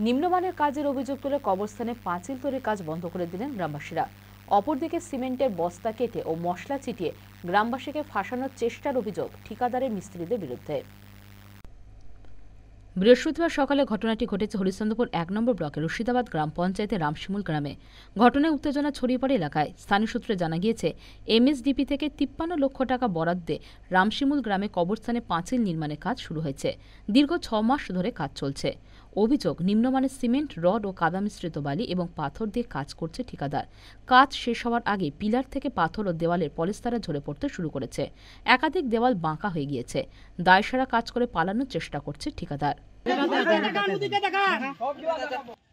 নিম্নমানের কাজের অভিযোগ তুলে কবরস্থানে পাঁচিল তৈরির কাজ বন্ধ করে দিলেন গ্রামবাসীরা। অপরদিকে সিমেন্টের বস্তা কেটে ও মশলা ছিটিয়ে গ্রামবাসীকে ফাঁসানোর চেষ্টার অভিযোগ ঠিকাদারের মিস্ত্রিদের বিরুদ্ধে। বৃহস্পতিবার সকালে ঘটনাটি ঘটেছে হরিশ্চন্দ্রপুর ১ নম্বর ব্লকের রশিদাবাদ গ্রাম পঞ্চায়েতের রামশিমুল গ্রামে। ঘটনায় উত্তেজনা ছড়িয়ে পড়ে এলাকায়। স্থানীয় সূত্রে জানা গিয়েছে, এমএসডিপি থেকে ৫৩ লক্ষ টাকা বরাদ্দে রামশিমুল গ্রামে কবরস্থানে পাঁচিল নির্মাণের কাজ শুরু হয়েছে। দীর্ঘ ৬ মাস ধরে কাজ চলছে। অভিযোগ, নিম্নমানের সিমেন্ট, রড ও কাদা মিশ্রিত বালি এবং পাথর দিয়ে কাজ করছে ঠিকাদার। কাজ শেষ হওয়ার আগে পিলার থেকে পাথর ও দেওয়ালের পলেস্তারা ঝরে পড়তে শুরু করেছে। একাধিক দেওয়াল বাঁকা হয়ে গিয়েছে। দায়সারা কাজ করে পালানোর চেষ্টা করছে ঠিকাদার।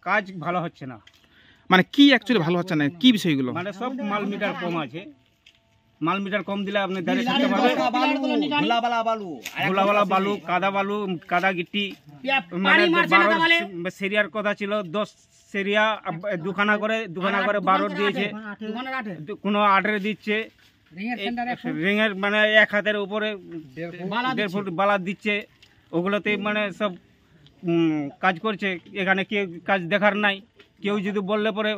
কাজ ভালো হচ্ছে না। মানে কি অ্যাকচুয়ালি ভালো হচ্ছে না, কি বিষয়গুলো? মানে সব মাল মিটার কম আছে। মাল মিটার কম দিলে আপনি দাঁড়িয়ে থাকতে পারবেন। ধুলাবালা বালু, কাদা গিট্টি, মানে 12 সেরিয়ার কথা ছিল, 10 সেরিয়া দুখানা করে 12 দিয়েছে, কোনো 8 দিচ্ছে। রিংয়ের মানে 1 হাতের উপরে 1.5 ফুট বালা দিচ্ছে। ওগুলোতে মানে সব কাজ করছে। এখানে কেউ কাজ দেখার নাই। কেউ যদি বললে পরে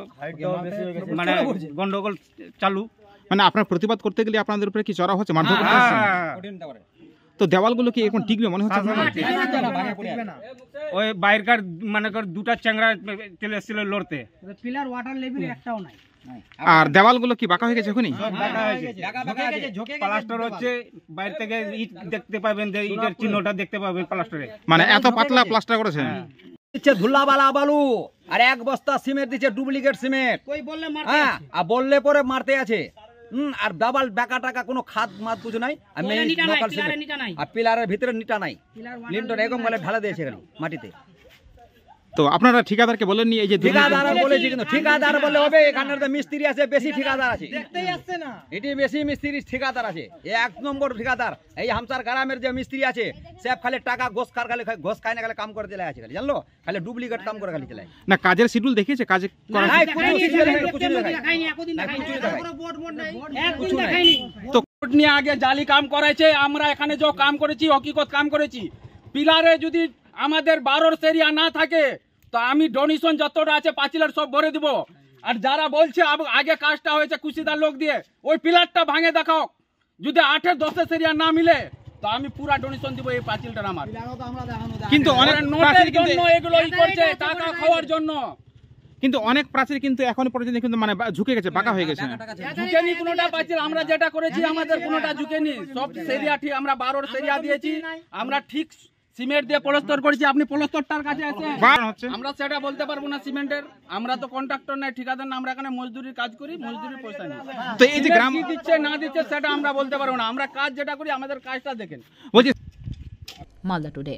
মানে গন্ডগোল চালু। মানে আপনার প্রতিবাদ করতে গেলে আপনাদের উপরে কি চড়া হচ্ছে, মারধর করতে হচ্ছে? তো দেওয়ালগুলো কি এখন টিকবে মনে হচ্ছে? ওই বাইরকার মানে দুটা চ্যাংড়া চলে এসেছিল লড়তে। পিলার ওয়াটার লেভেল একটাও নাই। আর দেওয়ালগুলো কি বাঁকা হয়ে গেছে এখনই? প্লাস্টার হচ্ছে, বাইরে থেকে ইট দেখতে পাবেন, যে ইটের চিহ্নটা দেখতে পাবেন প্লাস্টারে। মানে এত পাতলা প্লাস্টার করেছে। দিচ্ছে ধুলাবালা বালু আর 1 বস্তা সিমেন্ট দিচ্ছে, ডুপ্লিকেট সিমেন্ট। হ্যাঁ, আর বললে পরে মারতে আছে। আর ডাবল বেকা টাকা কোনো খাদ মাত কিছু নাই। আর পিলারের ভিতরে নিটা নাই, লিন্টন এরকম বলে ঢালা দিয়েছে এখানে মাটিতে। তো আপনারা ঠিকাদারকে বলেননি? এই যে ঠিকাদার বলেছি, কিন্তু ঠিকাদার বললে হবে? এখানে মিস্ত্রি আছে, বেশি ঠিকাদার আছে, এটি বেশি মিস্ত্রি ঠিকাদার আছে। 1 নম্বর ঠিকাদার এই হামসার গ্রামের যে মিস্ত্রি আছে, সে খালি টাকা ঘোষ খায় না, খালি কাম করে চলে আছে, খালি জানলো, খালি ডুপ্লিকেট কাম করে খালি চলে না। কাজের শিডিউল দেখিয়েছে? কাজ তো কোর্ট নিয়ে আগে জালি কাম করাইছে। আমরা এখানে যে কাম করেছি, হকিকত কাম করেছি। পিলারে যদি আমাদের 12 সেরিয়া না থাকে, তো আমি ডোনেশন যতটা আছে পাঁচিলের সব ভরে দিব। আর যারা বলছে আগে কাজটা হয়েছে কুশিদার লোক দিয়ে, ওই পিলারটা ভাঙে দেখাও। যদি 8-10 সেরিয়া না মিলে, তো আমি পুরা ডোনেশন দিব এই পাঁচিলটা আমার। কিন্তু অনেক নোটের জন্য এগুলো করছে, টাকা খাওয়ার জন্য। কিন্তু অনেক প্রাচীর কিন্তু এখন পর্যন্ত কিন্তু মানে ঝুঁকে গেছে, বাঁকা হয়ে গেছে। ঝুঁকেনি কোনোটা পাঁচিল। আমরা যেটা করেছি আমাদের কোনোটা ঝুঁকেনি। সব সেরিয়া ঠিক, আমরা 12 সেরিয়া দিয়েছি। আমরা ঠিক সিমেন্ট দিয়ে পলস্তর করেছি। আপনি পলস্তরটার কাছে আছেন, আমরা সেটা বলতে পারবো না সিমেন্টের। আমরা তো কন্ট্রাক্টর নাই, ঠিকাদার না। আমরা এখানে মজদুরির কাজ করি, মজদুরির পয়সা নিই। তো এই যে গ্রাম দিচ্ছে না দিচ্ছে সেটা আমরা বলতে পারবো না। আমরা কাজ যেটা করি, আমাদের কাজটা দেখেন। মালদা টুডে।